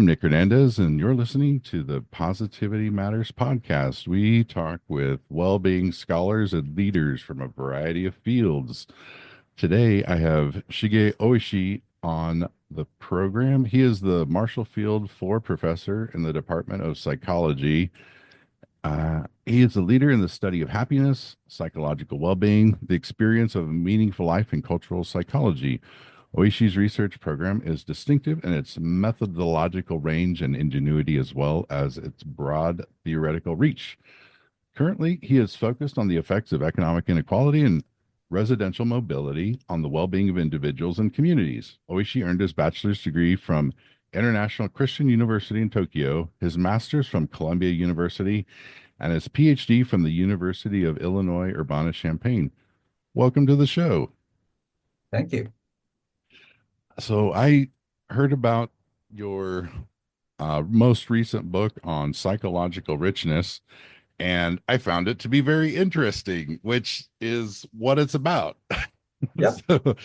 I'm Nick Hernandez, and you're listening to the Positivity Matters podcast. We talk with well being scholars and leaders from a variety of fields. Today, I have Shige Oishi on the program. He is the Marshall Field Floor Professor in the Department of Psychology. He is a leader in the study of happiness, psychological well being, the experience of a meaningful life, and cultural psychology. Oishi's research program is distinctive in its methodological range and ingenuity, as well as its broad theoretical reach. Currently, he is focused on the effects of economic inequality and residential mobility on the well being of individuals and communities. Oishi earned his bachelor's degree from International Christian University in Tokyo, his master's from Columbia University, and his PhD from the University of Illinois Urbana-Champaign. Welcome to the show. Thank you. So I heard about your most recent book on psychological richness, and I found it to be very interesting, which is what it's about. Yep. So,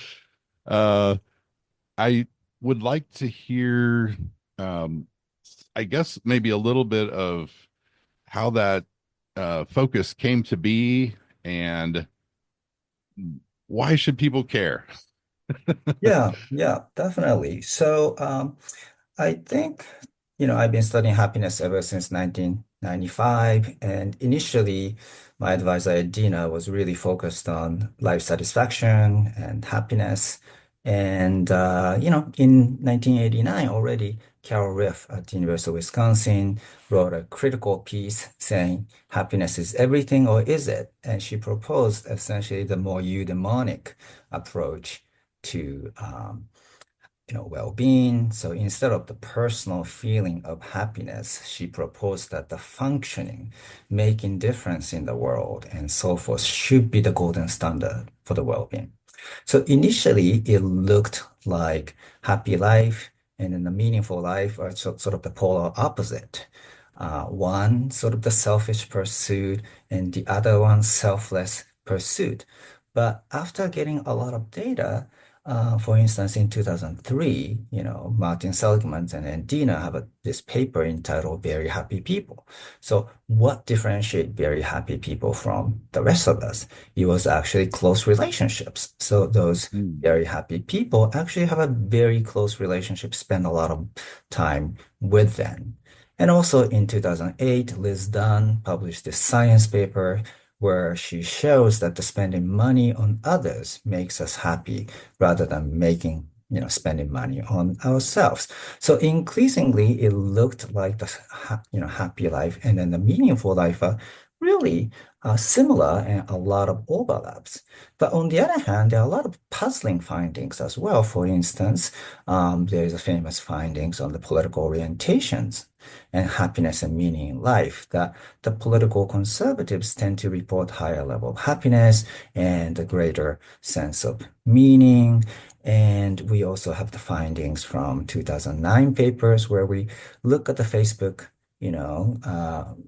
uh, I would like to hear, um, I guess, maybe a little bit of how that focus came to be and why should people care? Yeah, definitely. I think, I've been studying happiness ever since 1995. And initially, my advisor at Dina was really focused on life satisfaction and happiness. In 1989 already, Carol Riff at the University of Wisconsin wrote a critical piece saying, happiness is everything, or is it? And she proposed essentially the more eudaimonic approach to well-being. So instead of the personal feeling of happiness, she proposed that the functioning, making difference in the world and so forth should be the golden standard for the well-being. So initially, it looked like happy life and then the meaningful life are sort of the polar opposite. One sort of the selfish pursuit and the other one selfless pursuit. But after getting a lot of data, for instance, in 2003, Martin Seligman and Dina have this paper entitled Very Happy People. So what differentiate very happy people from the rest of us? It was actually close relationships. So those Hmm. very happy people actually have a very close relationship, spend a lot of time with them. And also in 2008, Liz Dunn published this science paper where she shows that the spending money on others makes us happy rather than spending money on ourselves. So increasingly, it looked like the happy life and then the meaningful life are really similar and a lot of overlaps. But on the other hand, there are a lot of puzzling findings as well. For instance, there's a famous findings on the political orientations and happiness and meaning in life that the political conservatives tend to report higher level of happiness and a greater sense of meaning. And we also have the findings from 2009 papers where we look at the Facebook,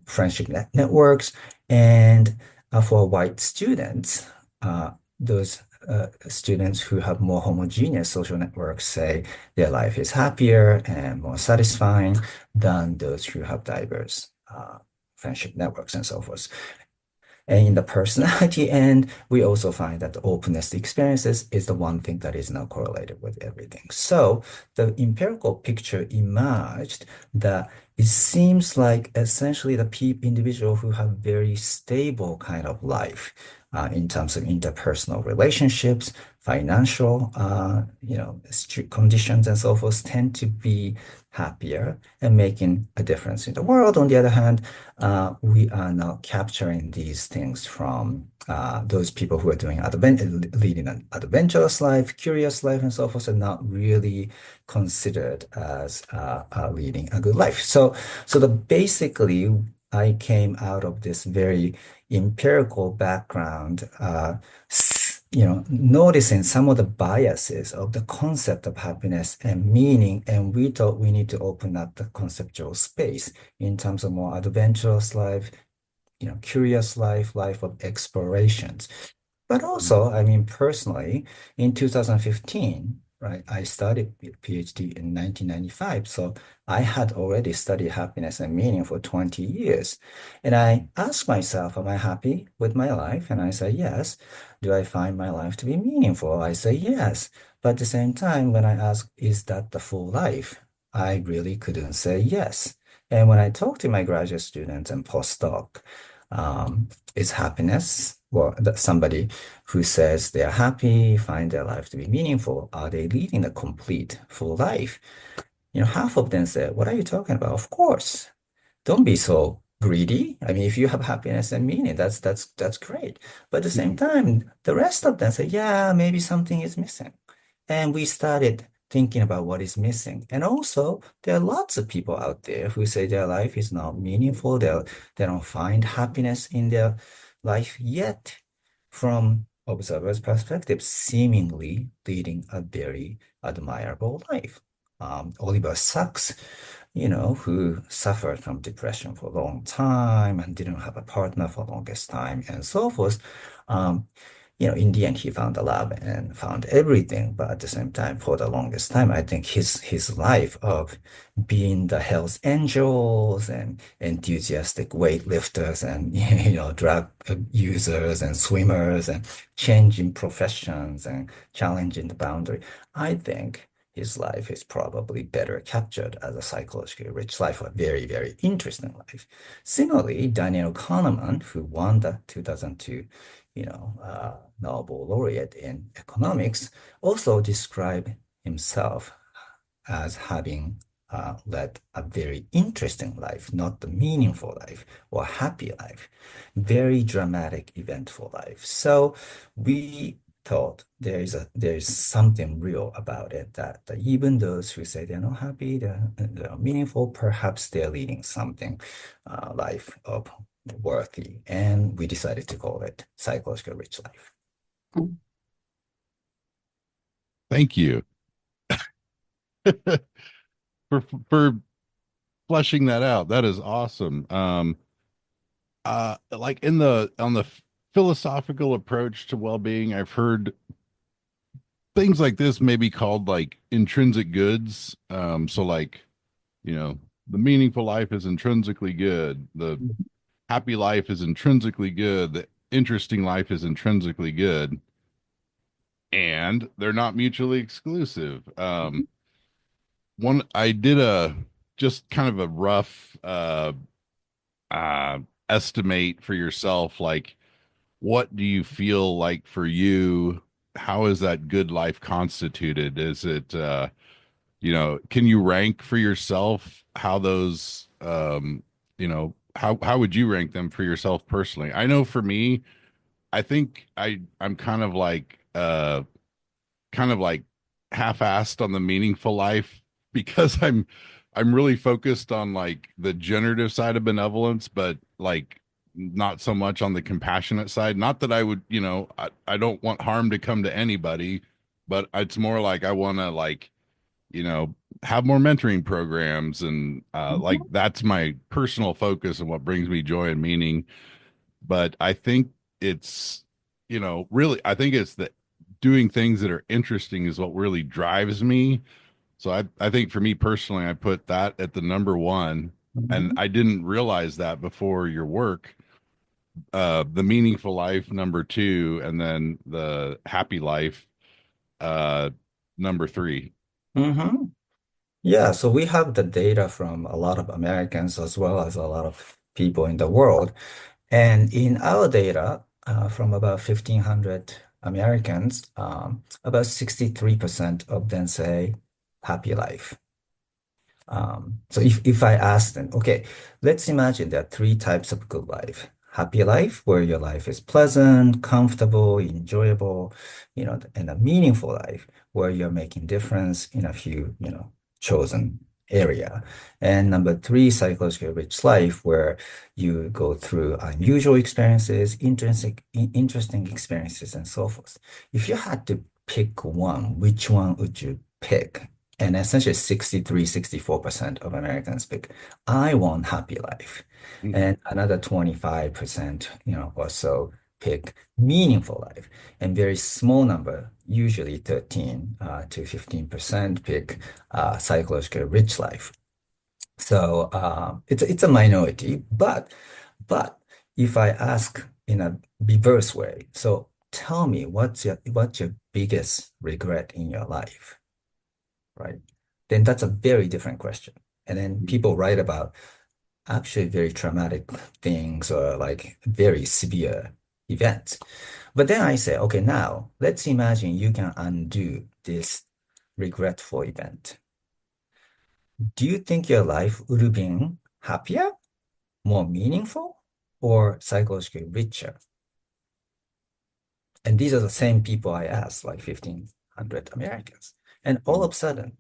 friendship networks. And for white students, those students who have more homogeneous social networks say their life is happier and more satisfying than those who have diverse friendship networks and so forth. And in the personality end, we also find that the openness to experiences is the one thing that is not correlated with everything. So the empirical picture emerged that it seems like essentially the individual who have very stable kind of life in terms of interpersonal relationships, financial, strict conditions and so forth tend to be happier and making a difference in the world. On the other hand, we are now capturing these things from those people who are leading an adventurous life, curious life, and so forth, and not really considered as leading a good life. Basically, I came out of this very empirical background, noticing some of the biases of the concept of happiness and meaning, and we thought we need to open up the conceptual space in terms of more adventurous life, curious life, life of explorations. But also, I mean, personally, in 2015, right? I started PhD in 1995, so I had already studied happiness and meaning for 20 years. And I asked myself, am I happy with my life? And I say, yes. Do I find my life to be meaningful? I say, yes. But at the same time, when I ask, is that the full life? I really couldn't say yes. And when I talk to my graduate students and postdoc, is happiness, well, somebody who says they're happy, find their life to be meaningful, are they leading a complete, full life? Half of them say, what are you talking about? Of course. Don't be so greedy. I mean, if you have happiness and meaning, that's great. But at the same Mhm. time, the rest of them say, yeah, maybe something is missing. And we started thinking about what is missing. And also, there are lots of people out there who say their life is not meaningful. They don't find happiness in their life yet. From observer's perspective, seemingly leading a very admirable life. Oliver Sacks, who suffered from depression for a long time and didn't have a partner for the longest time and so forth. Um, in the end, he found the love and found everything. But at the same time, for the longest time, I think his life of being the Hells Angels and enthusiastic weightlifters and drug users and swimmers and changing professions and challenging the boundary, I think his life is probably better captured as a psychologically rich life, a very, very interesting life. Similarly, Daniel Kahneman, who won the 2002 Nobel laureate in economics, also described himself as having led a very interesting life, not the meaningful life or happy life, very dramatic, eventful life. So we thought there is something real about it that even those who say they're not happy, they're meaningful, perhaps they're leading something life of worthy. And we decided to call it psychological rich life. Thank you for fleshing that out. That is awesome. Like in the on the philosophical approach to well-being, I've heard things like this may be called like intrinsic goods. So like, you know, the meaningful life is intrinsically good. The happy life is intrinsically good. The interesting life is intrinsically good, and they're not mutually exclusive. One I did a just kind of a rough uh estimate for yourself, like what do you feel like for you? How is that good life constituted? Is it can you rank for yourself how those how would you rank them for yourself personally? I know for me, I think I'm kind of like half-assed on the meaningful life because I'm really focused on like the generative side of benevolence, but like not so much on the compassionate side. Not that I would, I don't want harm to come to anybody, but it's more like I want to like, you know, have more mentoring programs and like that's my personal focus and what brings me joy and meaning. But I think it's, really, I think it's the doing things that are interesting is what really drives me. So I think for me personally, I put that at the number one. And Mhm. I didn't realize that before your work. The meaningful life, number two, and then the happy life, uh, number three. Mhm. Yeah, so we have the data from a lot of Americans as well as a lot of people in the world. And in our data, from about 1,500 Americans, about 63% of them say happy life. So if I ask them, okay, let's imagine there are three types of good life. Happy life, where your life is pleasant, comfortable, enjoyable, and a meaningful life where you're making difference in a few, chosen area. And number three, psychologically rich life, where you go through unusual experiences, interesting experiences, and so forth. If you had to pick one, which one would you pick? And essentially 63, 64% of Americans pick, I want happy life. Mhm. And another 25%, or so pick meaningful life. And very small number, usually 13 to 15% pick psychologically rich life. So it's a minority, but if I ask in a reverse way, so tell me what's your biggest regret in your life, right? Then that's a very different question. And then people write about actually very traumatic things or like very severe events. But then I say, okay, now let's imagine you can undo this regretful event. Do you think your life would have been happier, more meaningful, or psychologically richer? And these are the same people I asked, like 1,500 Americans. And all of a sudden,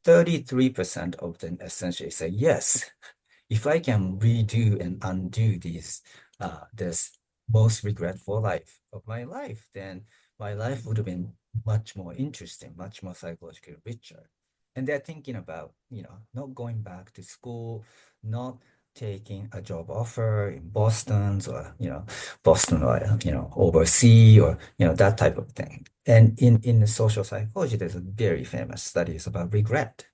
33% of them essentially say, yes, if I can redo and undo this most regretful life of my life, then my life would have been much more interesting, much more psychologically richer. And they're thinking about, not going back to school, not taking a job offer in Boston or, Boston or, overseas or, that type of thing. And in the social psychology, there's a very famous studies about regret.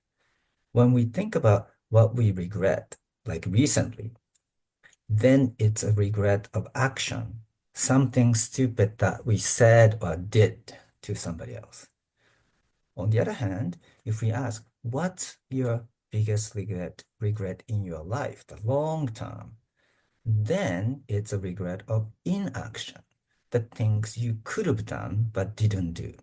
When we think about what we regret, like recently, then it's a regret of action, something stupid that we said or did to somebody else. On the other hand, if we ask, what's your biggest regret in your life, the long term, then it's a regret of inaction, the things you could have done but didn't do.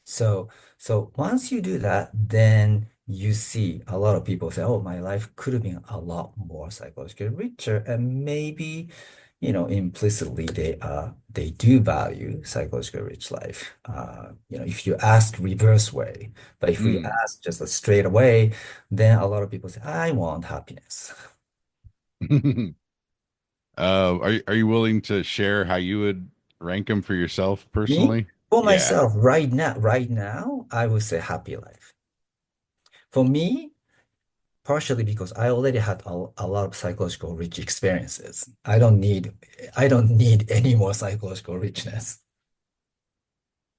So, so once you do that, then you see a lot of people say, "Oh, my life could have been a lot more psychologically richer," and maybe, implicitly they do value psychologically rich life. If you ask reverse way, but if we Mm. ask just a straight away, then a lot of people say, "I want happiness." Are you willing to share how you would rank them for yourself Me, personally? for Yeah. myself, right now, I would say happy life. For me, partially because I already had a lot of psychological rich experiences. I don't need any more psychological richness.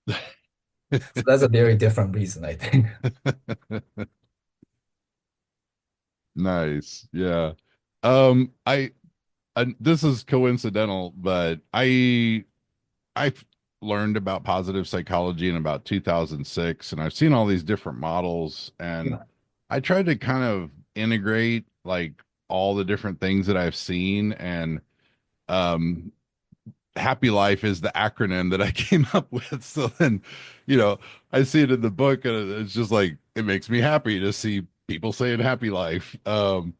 So that's a very different reason, I think. Nice. Yeah. I this is coincidental, but I learned about positive psychology in about 2006, and I've seen all these different models, and Yeah. I tried to kind of integrate like all the different things that I've seen, and um Happy Life is the acronym that I came up with. So then, you know, I see it in the book, and it's just like it makes me happy to see people saying Happy Life. But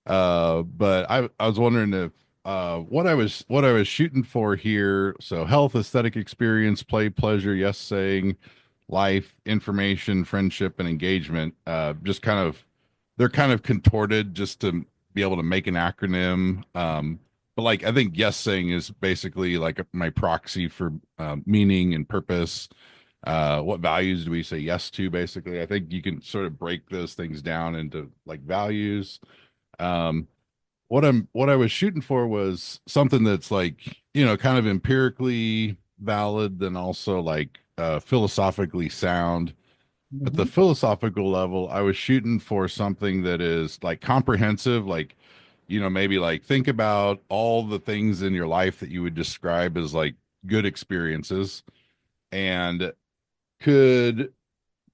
I was wondering if what I was shooting for here. So health, aesthetic experience, play, pleasure, yes saying, life, information, friendship, and engagement. Just kind of they're kind of contorted just to be able to make an acronym. But like I think yes saying is basically like my proxy for meaning and purpose. What values do we say yes to? Basically, I think you can sort of break those things down into like values. Um, what I was shooting for was something that's like, kind of empirically valid, then also like philosophically sound. At the Mhm. philosophical level, I was shooting for something that is like comprehensive, like, maybe like think about all the things in your life that you would describe as like good experiences, and could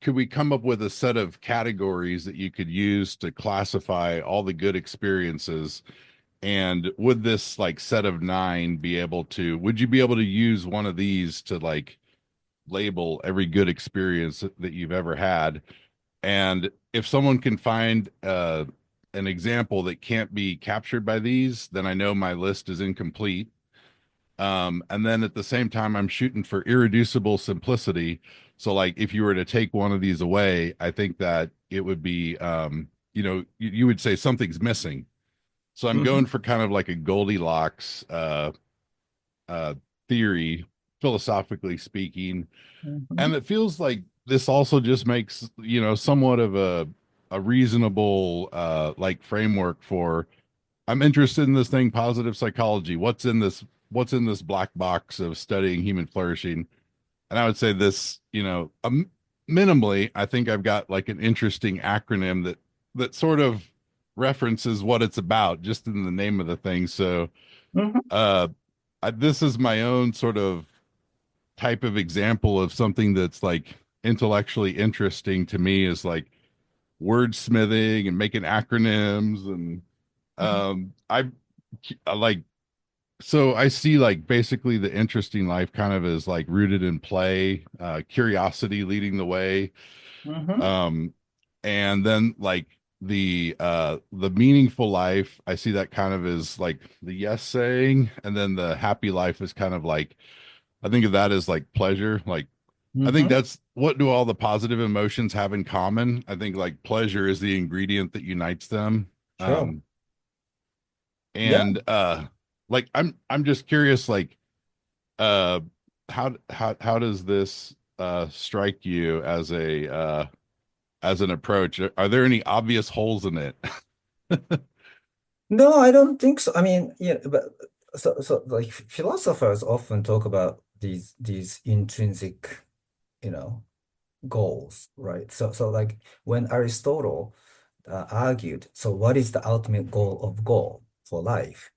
could we come up with a set of categories that you could use to classify all the good experiences? And would this like set of nine would you be able to use one of these to like label every good experience that you've ever had? And if someone can find an example that can't be captured by these, then I know my list is incomplete. And then at the same time, I'm shooting for irreducible simplicity. So, like, if you were to take one of these away, I think that it would be, you would say something's missing. So I'm Mhm. going for kind of like a Goldilocks uh, theory, philosophically speaking, Mhm. and it feels like this also just makes somewhat of a reasonable like framework for I'm interested in this thing, positive psychology. What's in this black box of studying human flourishing? and I would say this, minimally, I think I've got like an interesting acronym that sort of references what it's about just in the name of the thing. So, Hmm. uh, this is my own sort of type of example of something that's like intellectually interesting to me is like wordsmithing and making acronyms and I like so I see like basically the interesting life kind of is like rooted in play, curiosity leading the way. Hmm. Um, and then like the meaningful life, I see that kind of as like the yes saying, and then the happy life is kind of like I think of that as like pleasure. Like I think Hmm. that's what do all the positive emotions have in common? I think like pleasure is the ingredient that unites them. Sure. Um, Yeah. and like I'm just curious like uh how does this strike you as an approach? Are there any obvious holes in it? No, I don't think so. I mean, yeah, but so like philosophers often talk about these intrinsic, you know, goals, right? So like when Aristotle argued, so what is the ultimate goal of goal for life?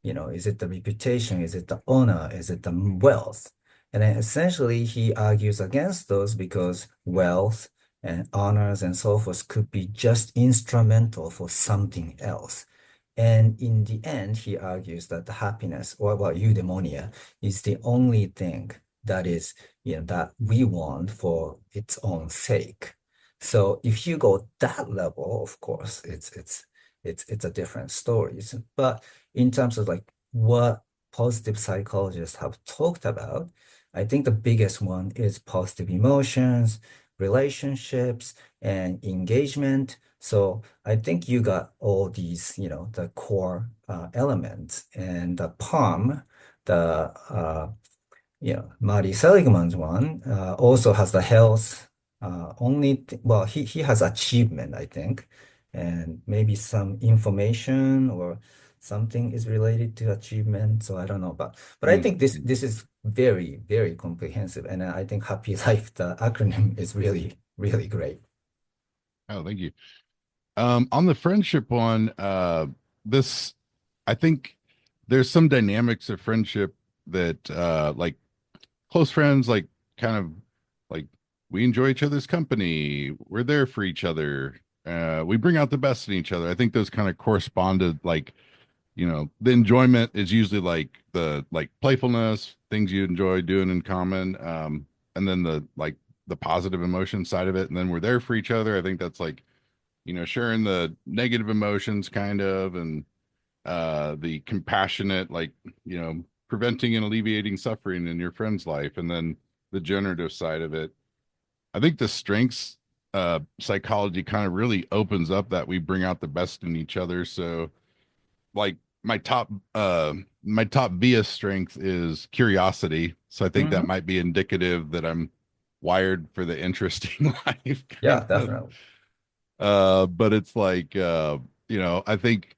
Is it the reputation? Is it the honor? Is it the wealth? And then essentially he argues against those because wealth and honors and so forth could be just instrumental for something else. And in the end, he argues that the happiness or well, eudaimonia is the only thing that is, that we want for its own sake. So if you go that level, of course, it's a different story. But in terms of like what positive psychologists have talked about, I think the biggest one is positive emotions, relationships, and engagement. So I think you got all these, the core elements. And the PALM, the Marty Seligman's one also has the health. Well, he has achievement, I think, and maybe some information or something is related to achievement. So I don't know, but I think this Mhm. this is very, very comprehensive, and I think Happy Life, the acronym, is really, really great. Oh, thank you. On the friendship one, this I think there's some dynamics of friendship that like close friends like kind of like we enjoy each other's company, we're there for each other, we bring out the best in each other. I think those kind of corresponded like the enjoyment is usually like the like playfulness, things you enjoy doing in common, and then the positive emotion side of it, and then we're there for each other. I think that's like sharing the negative emotions kind of, and the compassionate, like, preventing and alleviating suffering in your friend's life, and then the generative side of it. I think the strengths psychology kind of really opens up that we bring out the best in each other. So like my top via strength is curiosity. So I think that Hmm. might be indicative that I'm wired for the interesting life kind Yeah, of. definitely. But it's like I think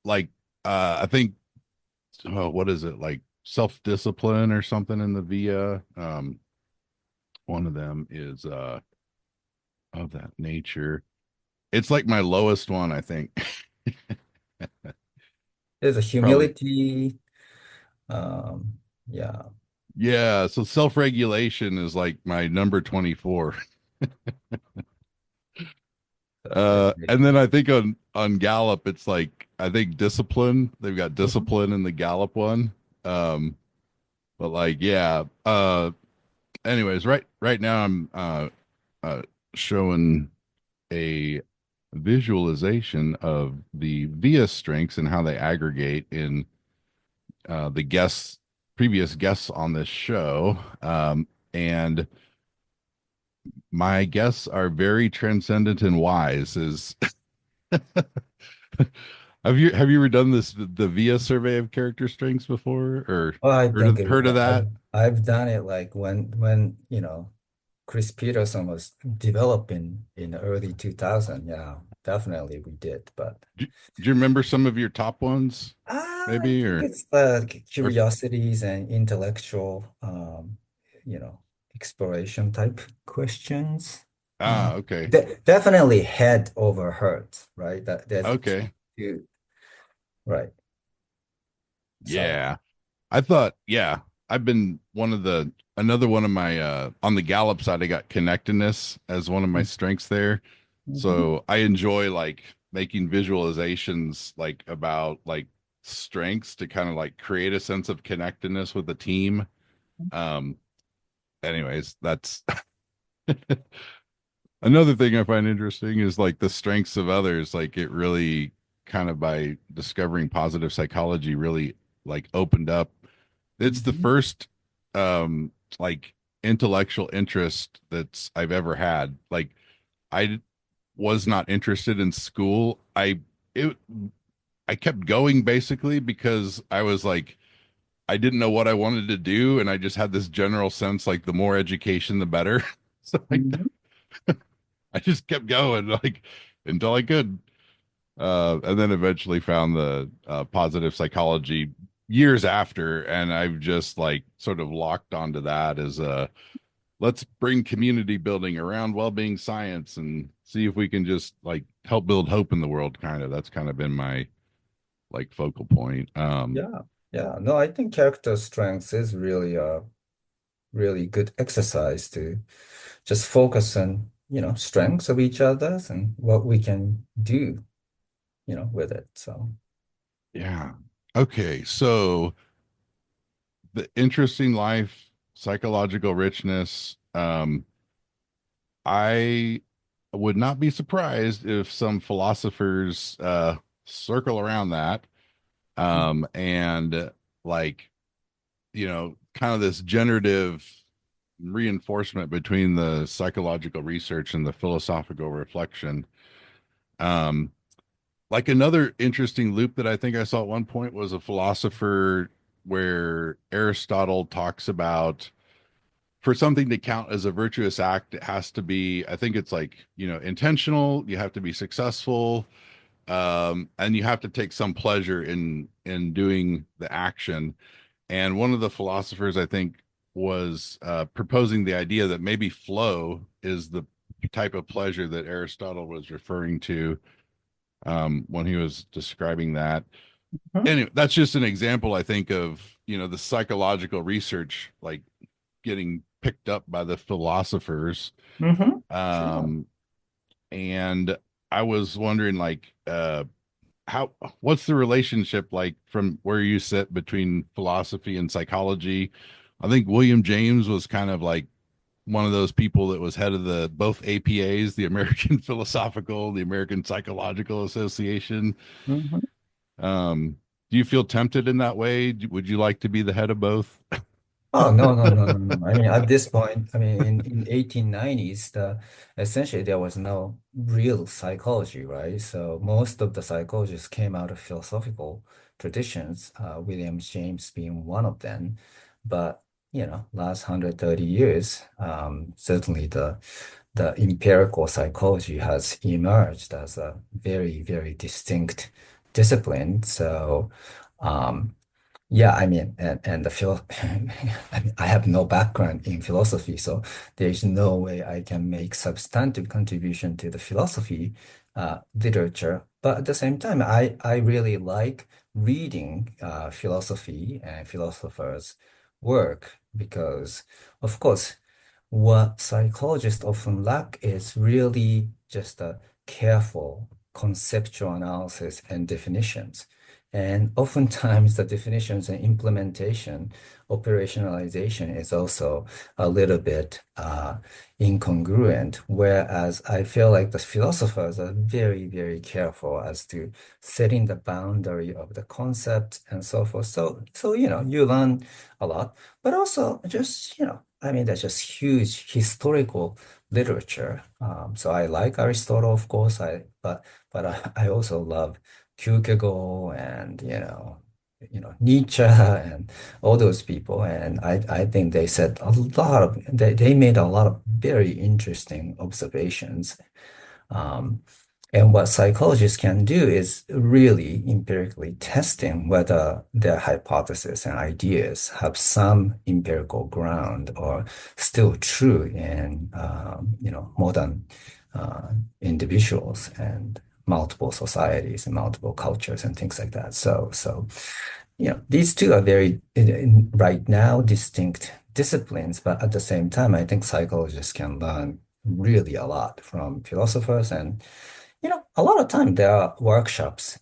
like I think oh, what is it like self-discipline or something in the via one of them is of that nature. It's like my lowest one, I think. There's a Probably. humility. Yeah, Yeah, so self-regulation is like my number 24. that's And then regulation. I think on Gallup it's like I think discipline. They've got Mhm. discipline in the Gallup one. Um but like yeah, anyways, right now I'm uh showing a visualization of the VIA strengths and how they aggregate in the guests, previous guests on this show. And my guests are very transcendent and wise. Is have you ever done this the VIA survey of character strengths before, or Well, I think heard of I've that? I've done it like when Chris Peterson was developing in the early 2000. Yeah, definitely we did. But Do you remember some of your top ones, I maybe, think it's or curiosities and intellectual, you know, exploration type questions. Uh, Okay. definitely head over heart, right? That there's Okay. two, right? So, Yeah. I thought, yeah, I've been another one of my on the Gallup side, I got connectedness as one of my strengths there. mhm, So I enjoy like making visualizations like about like strengths to kind of like create a sense of connectedness with the team. Um, anyways, that's another thing I find interesting is like the strengths of others. Like it really kind of by discovering positive psychology really like opened up. It's the mhm, first um like intellectual interest that's I've ever had. Like I was not interested in school. It I kept going basically because I was like I didn't know what I wanted to do and I just had this general sense like the more education the better. So like mhm. I just kept going like until I could. And then eventually found the positive psychology years after, and I've just like sort of locked onto that as a let's bring community building around well-being science and see if we can just like help build hope in the world. Kind of that's kind of been my like focal point. Yeah, yeah. No, I think character strengths is really a really good exercise to just focus on, strengths of each other's and what we can do, with it. So, Yeah. Okay, so the interesting life, psychological richness. I would not be surprised if some philosophers circle around that and like kind of this generative reinforcement between the psychological research and the philosophical reflection. um like another interesting loop that I think I saw at one point was a philosopher where Aristotle talks about for something to count as a virtuous act, it has to be, I think it's like, intentional, you have to be successful, and you have to take some pleasure in doing the action. And one of the philosophers, I think, was proposing the idea that maybe flow is the type of pleasure that Aristotle was referring to when he was describing that. mhm, Anyway, that's just an example, I think, of the psychological research like getting picked up by the philosophers. sure. Um, and I was wondering, like, how what's the relationship like from where you sit between philosophy and psychology? I think William James was kind of like one of those people that was head of the both APAs, the American Philosophical, the American Psychological Association. Mhm. Um, do you feel tempted in that way? Would you like to be the head of both? Oh, no, no, no, no, no. I mean, at this point, I mean, in 1890s, essentially there was no real psychology, right? So most of the psychologists came out of philosophical traditions, William James being one of them. But, last 130 years, certainly the empirical psychology has emerged as a very, very distinct discipline. So, um, yeah, I mean, and the phil I mean, I have no background in philosophy, so there's no way I can make substantive contribution to the philosophy literature. But at the same time, I really like reading philosophy and philosophers' work because, of course, what psychologists often lack is really just a careful conceptual analysis and definitions. And oftentimes, the definitions and implementation, operationalization is also a little bit incongruent. Whereas I feel like the philosophers are very, very careful as to setting the boundary of the concept and so forth. So you learn a lot, but also just I mean, there's just huge historical literature. So I like Aristotle, of course. But I also love Kierkegaard and Nietzsche and all those people. And I think they made a lot of very interesting observations. Um, And what psychologists can do is really empirically testing whether their hypotheses and ideas have some empirical ground or still true in modern uh, individuals and multiple societies and multiple cultures and things like that. These two are very right now distinct disciplines, but at the same time, I think psychologists can learn really a lot from philosophers. And a lot of time there are workshops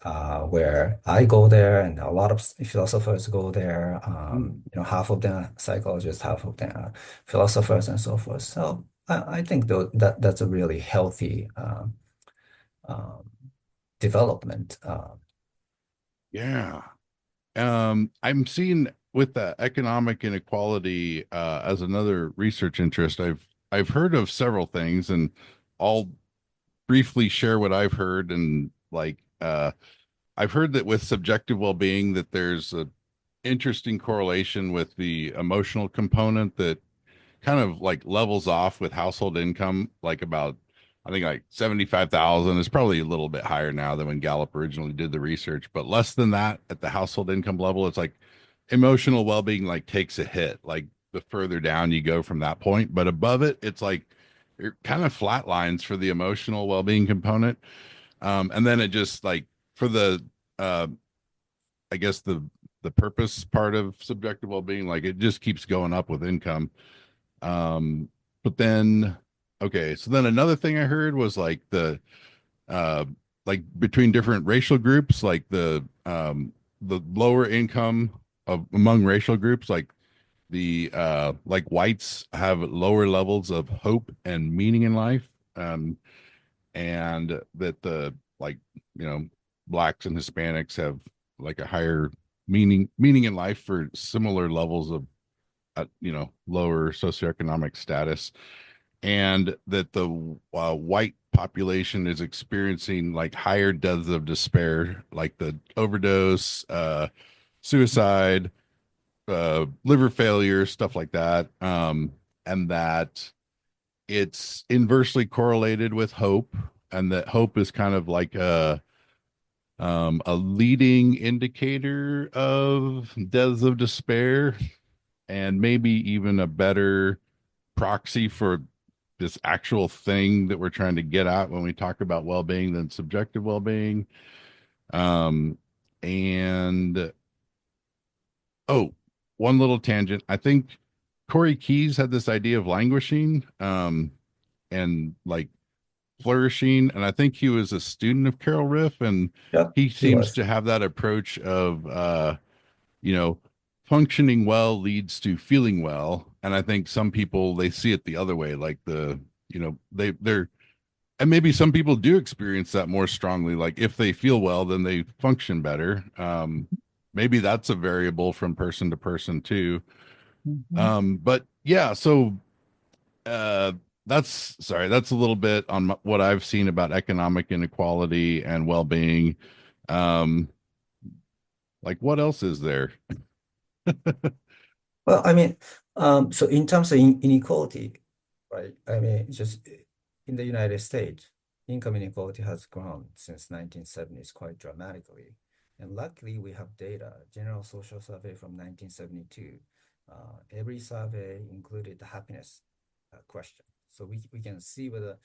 where I go there and a lot of philosophers go there. Mm. Half of them are psychologists, half of them are philosophers and so forth. So I think that's a really healthy um, development. Yeah. I'm seeing with the economic inequality as another research interest. I've heard of several things, and I'll briefly share what I've heard. And I've heard that with subjective well-being, that there's a interesting correlation with the emotional component that kind of like levels off with household income, like about I think like 75,000 is probably a little bit higher now than when Gallup originally did the research, but less than that at the household income level. It's like emotional well-being like takes a hit, like the further down you go from that point, but above it, it's like it kind of flat lines for the emotional well-being component. And then it just like for the uh I guess the purpose part of subjective well-being, like it just keeps going up with income. um, but then, okay, so then another thing I heard was uh, like between different racial groups, like the lower income of among racial groups, like like whites have lower levels of hope and meaning in life, and that the like blacks and Hispanics have like a higher meaning in life for similar levels of lower socioeconomic status, and that the white population is experiencing like higher deaths of despair, like the overdose, suicide, liver failure, stuff like that. And that it's inversely correlated with hope, and that hope is kind of like a leading indicator of deaths of despair, and maybe even a better proxy for this actual thing that we're trying to get at when we talk about well-being than subjective well-being. Um, and oh, one little tangent. I think Corey Keyes had this idea of languishing, and like flourishing, and I think he was a student of Carol Riff, and Yep, he he seems was. to have that approach of you know, functioning well leads to feeling well. And I think some people they see it the other way, like they're and maybe some people do experience that more strongly. Like if they feel well, then they function better. Maybe that's a variable from person to person too. Mhm. But yeah, so uh, that's a little bit on what I've seen about economic inequality and well-being. Um, like what else is there? Well, I mean, so in terms of inequality, right? I mean, just in the United States, income inequality has grown since 1970s quite dramatically. And luckily, we have data, General Social Survey from 1972. Every survey included the happiness question. So we can see whether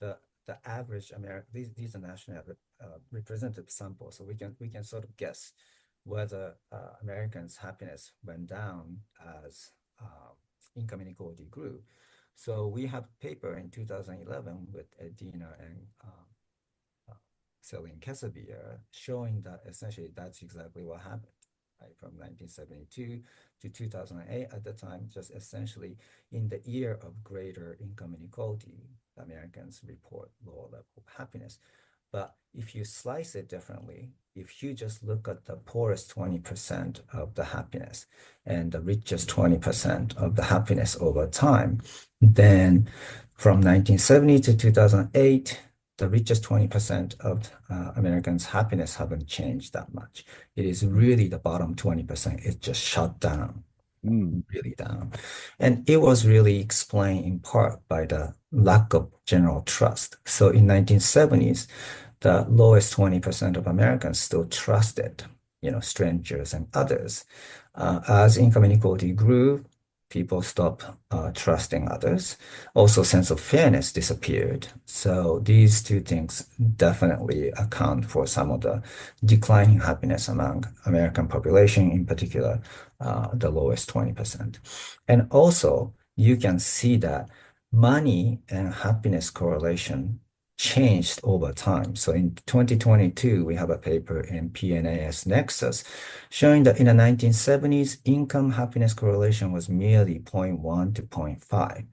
the the average American, these are national representative samples, so we can sort of guess whether Americans' happiness went down as income inequality grew. So we have a paper in 2011 with Edina and Celine Casabier showing that essentially that's exactly what happened. Right, from 1972 to 2008 at the time, just essentially in the year of greater income inequality, Americans report lower level of happiness. But if you slice it differently, if you just look at the poorest 20% of the happiness and the richest 20% of the happiness over time, then from 1970 to 2008, the richest 20% of Americans' happiness haven't changed that much. It is really the bottom 20%. It just shut down. Mm. really down. And it was really explained in part by the lack of general trust. So in 1970s, the lowest 20% of Americans still trusted, strangers and others. As income inequality grew, people stopped trusting others. Also, sense of fairness disappeared. So these two things definitely account for some of the declining happiness among American population, in particular, the lowest 20%. And also, you can see that money and happiness correlation changed over time. So in 2022, we have a paper in PNAS Nexus showing that in the 1970s, income happiness correlation was merely zero point 0.1 to zero point 0.5.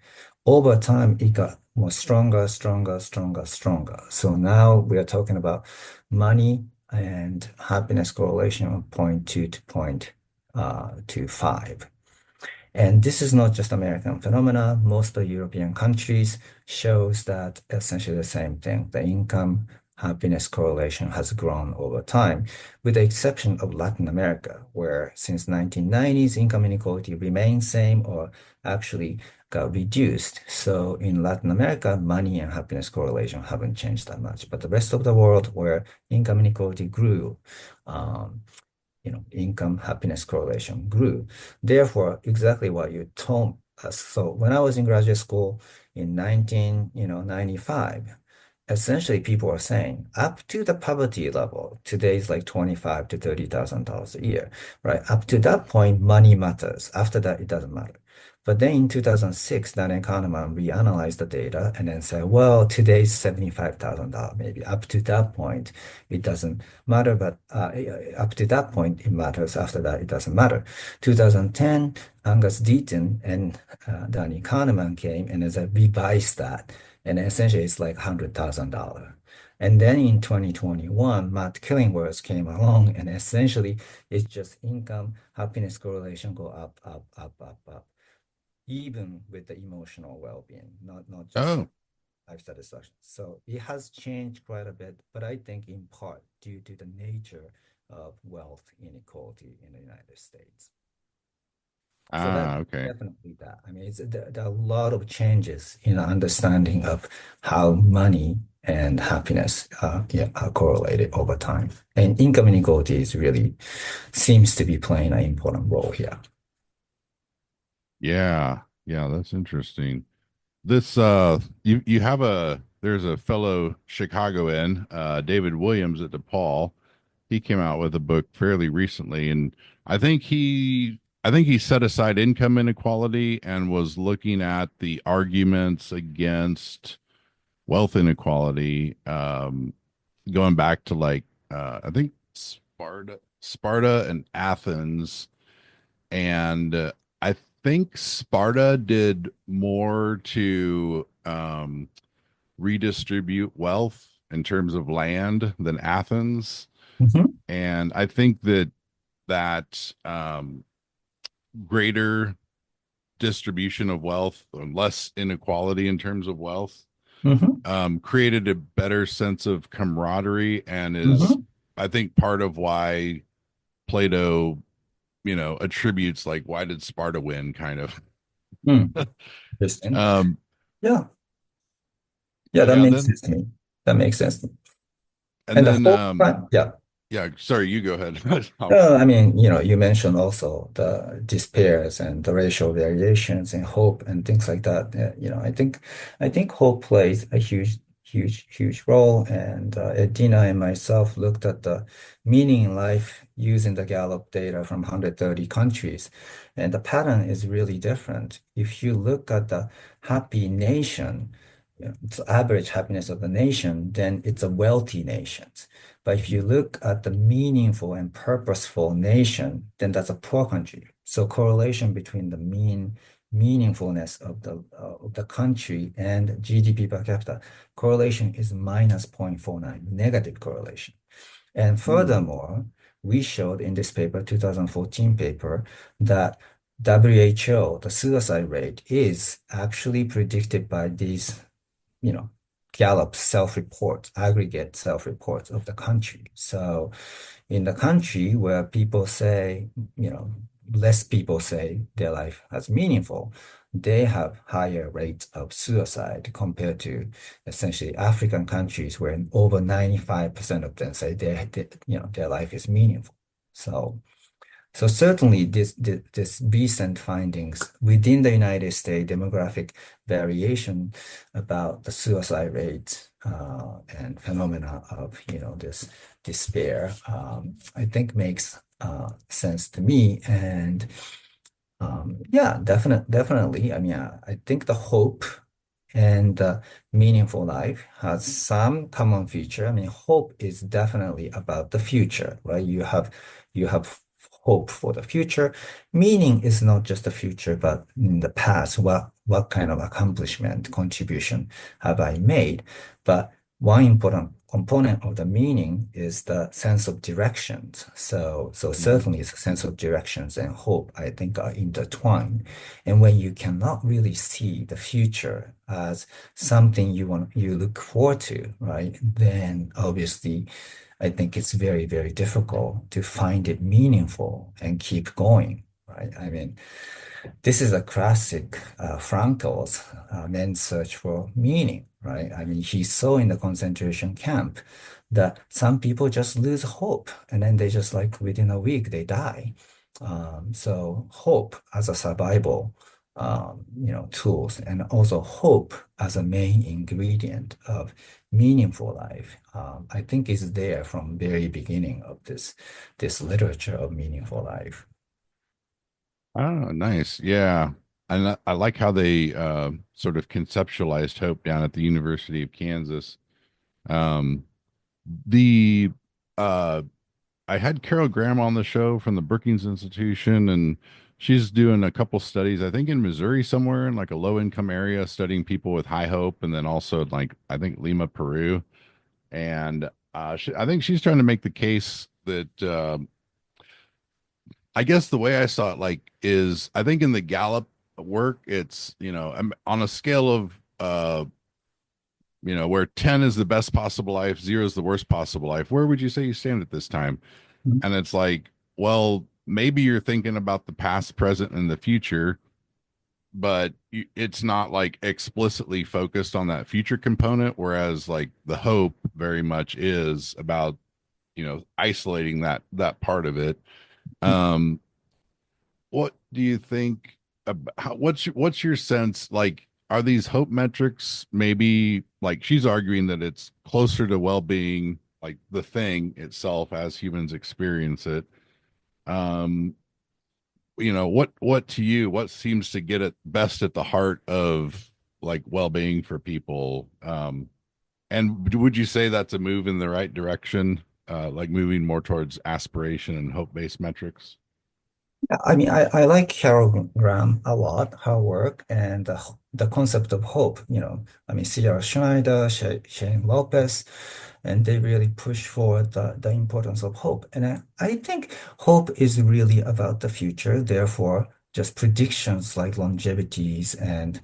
Over time, it got more stronger, stronger, stronger, stronger. So now we are talking about money and happiness correlation of zero point 0.2 to 0.25. And this is not just American phenomena. Most of European countries shows that essentially the same thing. The income happiness correlation has grown over time, with the exception of Latin America, where since 1990s, income inequality remains same or actually got reduced. So in Latin America, money and happiness correlation haven't changed that much. But the rest of the world, where income inequality grew, um, income happiness correlation grew. Therefore, exactly what you told us. So when I was in graduate school in 1995, essentially people are saying up to the poverty level, today is like 25 to $30,000 a year, right? Up to that point, money matters. After that, it doesn't matter. But then in 2006, that economist reanalyzed the data and then said, well, today's $75,000, maybe up to that point, it doesn't matter, but up to that point, it matters. After that, it doesn't matter. 2010, Angus Deaton and Dan Kahneman came and as a revised that, and essentially it's like $100,000. And then in 2021, Matt Killingworth came along, and essentially it's just income happiness correlation go up, up, up, up, up, even with the emotional well-being, not just Oh, life satisfaction. So it has changed quite a bit, but I think in part due to the nature of wealth inequality in the United States. So that's okay. definitely that. I mean, there are a lot of changes in our understanding of how money and happiness yeah, are correlated over time. And income inequality is really seems to be playing an important role here. Yeah. Yeah, that's interesting. This you have a there's a fellow Chicagoan, David Williams at DePaul. He came out with a book fairly recently, and I think he set aside income inequality and was looking at the arguments against wealth inequality, going back to like I think Sparta and Athens, and I think Sparta did more to redistribute wealth in terms of land than Athens, Mhm, and I think that greater distribution of wealth, less inequality in terms of wealth, mhm, created a better sense of camaraderie, and is, mhm, I think, part of why Plato, attributes like why did Sparta win, kind of. mm. Interesting. um, Yeah, yeah, that yeah, makes then sense to me. That makes sense. and And the then whole time, yeah. yeah, sorry, you go ahead. I mean, you mentioned also the despairs and the racial variations in hope and things like that. I think hope plays a huge, huge, huge role. And Edina and myself looked at the meaning in life using the Gallup data from 130 countries, and the pattern is really different. If you look at the happy nation, it's average happiness of the nation, then it's a wealthy nation. But if you look at the meaningful and purposeful nation, then that's a poor country. So correlation between the meaningfulness of the country and GDP per capita correlation is minus 0.49, negative correlation. And Hmm. furthermore, we showed in this paper, 2014 paper, that WHO, the suicide rate, is actually predicted by these Gallup's self-reports, aggregate self-reports of the country. So in the country where people say, you know, less people say their life has meaningful, they have higher rates of suicide compared to essentially African countries where over 95% of them say their life is meaningful. So certainly this recent findings within the United States demographic variation about the suicide rate and phenomena of this despair, I think makes sense to me. And yeah, definitely. I mean, I think the hope and meaningful life has some common feature. I mean, hope is definitely about the future, right? You have hope for the future. Meaning is not just the future, but in the past. What kind of accomplishment, contribution have I made? But one important component of the meaning is the sense of directions. So Mhm. certainly, it's a sense of directions and hope, I think, are intertwined. And when you cannot really see the future as something you look forward to, right? Then obviously, I think it's very, very difficult to find it meaningful and keep going, right? I mean, this is a classic Frankel's man's search for meaning, right? I mean, he saw in the concentration camp that some people just lose hope and then they just like within a week they die. So hope as a survival, tools, and also hope as a main ingredient of meaningful life, I think is there from very beginning of this literature of meaningful life. Oh, nice. Yeah. And I like how they sort of conceptualized hope down at the University of Kansas. Um, the uh, I had Carol Graham on the show from the Brookings Institution, and she's doing a couple studies, I think in Missouri somewhere in like a low income area, studying people with high hope, and then also like I think Lima, Peru. And I think she's trying to make the case that I guess the way I saw it, like, is I think in the Gallup work, it's on a scale of where 10 is the best possible life, 0 is the worst possible life. Where would you say you stand at this time? And it's like, well, maybe you're thinking about the past, present, and the future, but it's not like explicitly focused on that future component. Whereas like the hope very much is about, isolating that part of it. Um, what do you think about what's your sense, like, are these hope metrics maybe, like, she's arguing that it's closer to well-being, like the thing itself as humans experience it. um what to you, what seems to get it best at the heart of like well-being for people? And would you say that's a move in the right direction, like moving more towards aspiration and hope-based metrics? Yeah, I mean, I like Carol Graham a lot, her work, and the concept of hope. I mean, Sierra Schneider, Shane Lopez, and they really push for the importance of hope. And I think hope is really about the future. Therefore, just predictions like longevities and,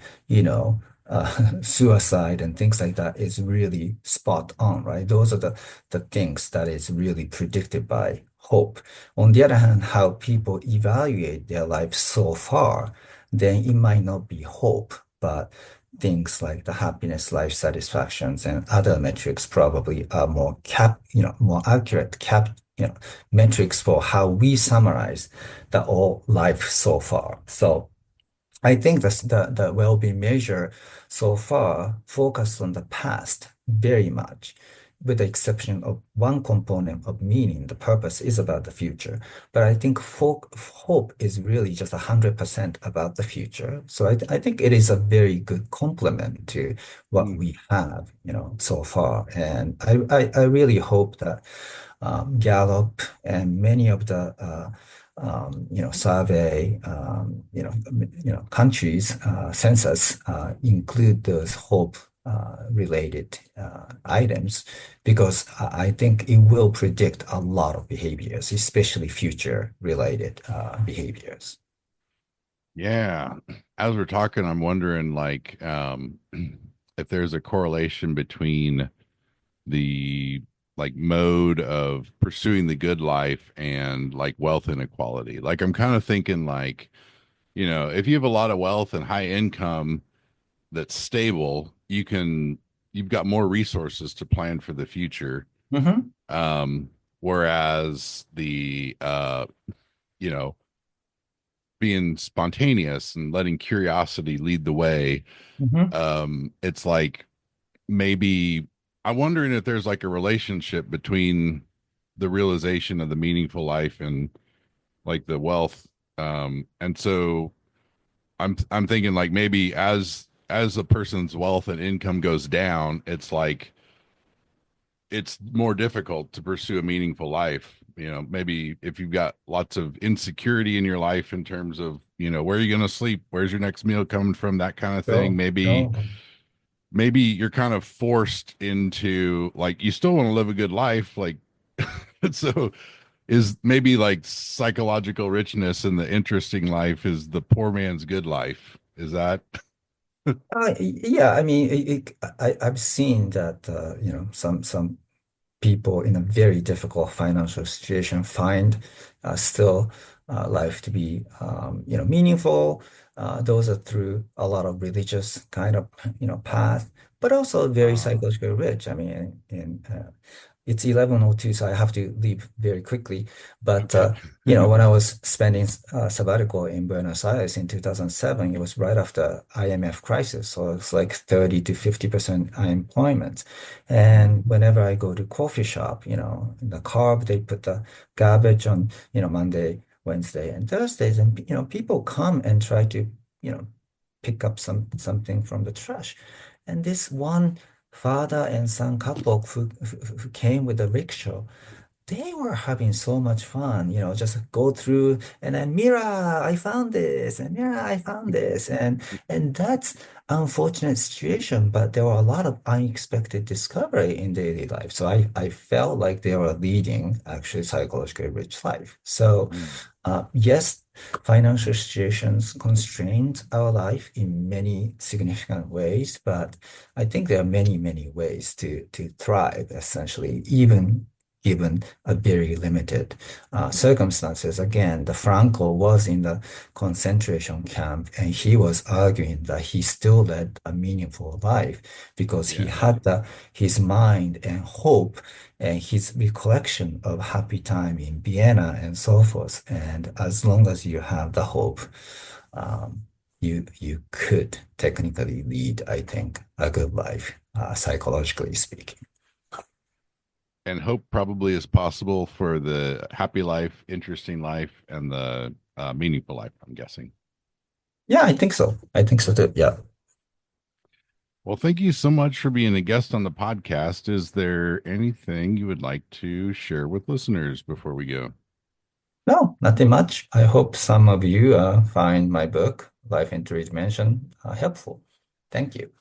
suicide and things like that is really spot on, right? Those are the things that is really predicted by hope. On the other hand, how people evaluate their life so far, then it might not be hope, but things like the happiness, life satisfactions, and other metrics probably are more accurate metrics for how we summarize the whole life so far. So I think the well-being measure so far focused on the past very much, with the exception of one component of meaning. The purpose is about the future, but I think hope is really just 100% about the future. So I think it is a very good complement to what Hmm. we have, so far. And I really hope that Gallup and many of the survey, countries, census include those hope related items because I think it will predict a lot of behaviors, especially future related behaviors. Yeah. As we're talking, I'm wondering, like, if there's a correlation between the like mode of pursuing the good life and like wealth inequality. Like I'm kind of thinking like, if you have a lot of wealth and high income that's stable, you've got more resources to plan for the future. Mm-hmm. Um, whereas you know, being spontaneous and letting curiosity lead the way, Mm-hmm. it's like maybe I'm wondering if there's like a relationship between the realization of the meaningful life and like the wealth. And so I'm thinking like maybe as a person's wealth and income goes down, it's like it's more difficult to pursue a meaningful life. Maybe if you've got lots of insecurity in your life in terms of, where are you going to sleep? Where's your next meal coming from? That kind of thing. Sure. Maybe you're kind of forced into like, you still want to live a good life. Like, so is maybe like psychological richness and the interesting life is the poor man's good life. Is that? Yeah, I mean, I've seen that some people in a very difficult financial situation find still life to be meaningful. Those are through a lot of religious kind of path, but also very Uh, psychologically rich. I mean, it's 11:02, so I have to leave very quickly. But okay. when I was spending sabbatical in Buenos Aires in 2007, it was right after IMF crisis, so it's like 30 to 50% unemployment. Mm, And whenever I go to coffee shop, in the carb, they put the garbage on, Monday, Wednesday, and Thursdays, and people come and try to, you know, pick up something from the trash. And this one father and son couple who came with a rickshaw, they were having so much fun, just go through and then Mira, I found this, and Mira, I found this, and that's unfortunate situation, but there were a lot of unexpected discovery in daily life. So I felt like they were leading actually psychologically rich life. So mm, yes, financial situations constrained our life in many significant ways, but I think there are many, many ways to thrive, essentially, even given a very limited circumstances. Again, the Franco was in the concentration camp, and he was arguing that he still led a meaningful life because he yeah. had his mind and hope and his recollection of happy time in Vienna and so forth. And as long as you have the hope, um, you could technically lead, I think, a good life, psychologically speaking. And hope probably is possible for the happy life, interesting life, and the meaningful life, I'm guessing. Yeah, I think so. I think so too. Yeah. Well, thank you so much for being a guest on the podcast. Is there anything you would like to share with listeners before we go? No, nothing much. I hope some of you find my book, Life in Three Dimension, helpful. Thank you.